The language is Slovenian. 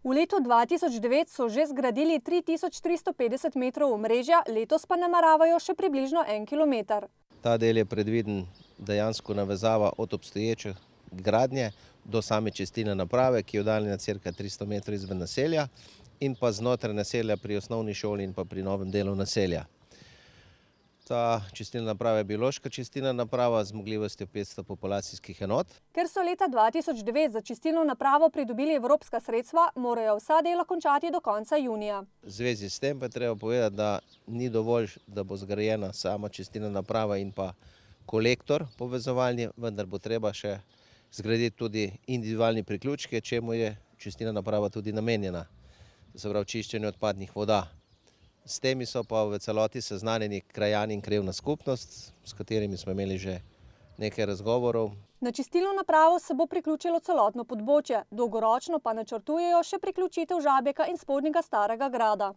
V letu 2009 so že zgradili 3350 metrov omrežja, letos pa nameravajo še približno 1 kilometer. Ta del je predviden dejansko navezava od obstoječe gradnje do same čistilne naprave, ki je oddaljena cirka 300 metrov izven naselja, in pa znotraj naselja pri osnovni šoli in pa pri novem delu naselja. Ta čistilna naprava je biološka čistilna naprava z zmogljivostjo 500 populacijskih enot. Ker so leta 2009 za čistilno napravo pridobili evropska sredstva, morajo vsa dela končati do konca junija. V zvezi s tem pa je treba povedati, da ni dovolj, da bo zgrajena sama čistilna naprava in pa kolektor povezovalni, vendar bo treba še zgraditi tudi individualni priključke, čemu je čistilna naprava tudi namenjena, se pravi čiščenje odpadnih voda. S temi so pa v celoti seznanjeni krajani in krajevna skupnost, s katerimi smo imeli že nekaj razgovorov. Na čistilno napravo se bo priključilo celotno Podbočje, dolgoročno pa načrtujejo še priključitev Žabjeka in spodnjega Starega grada.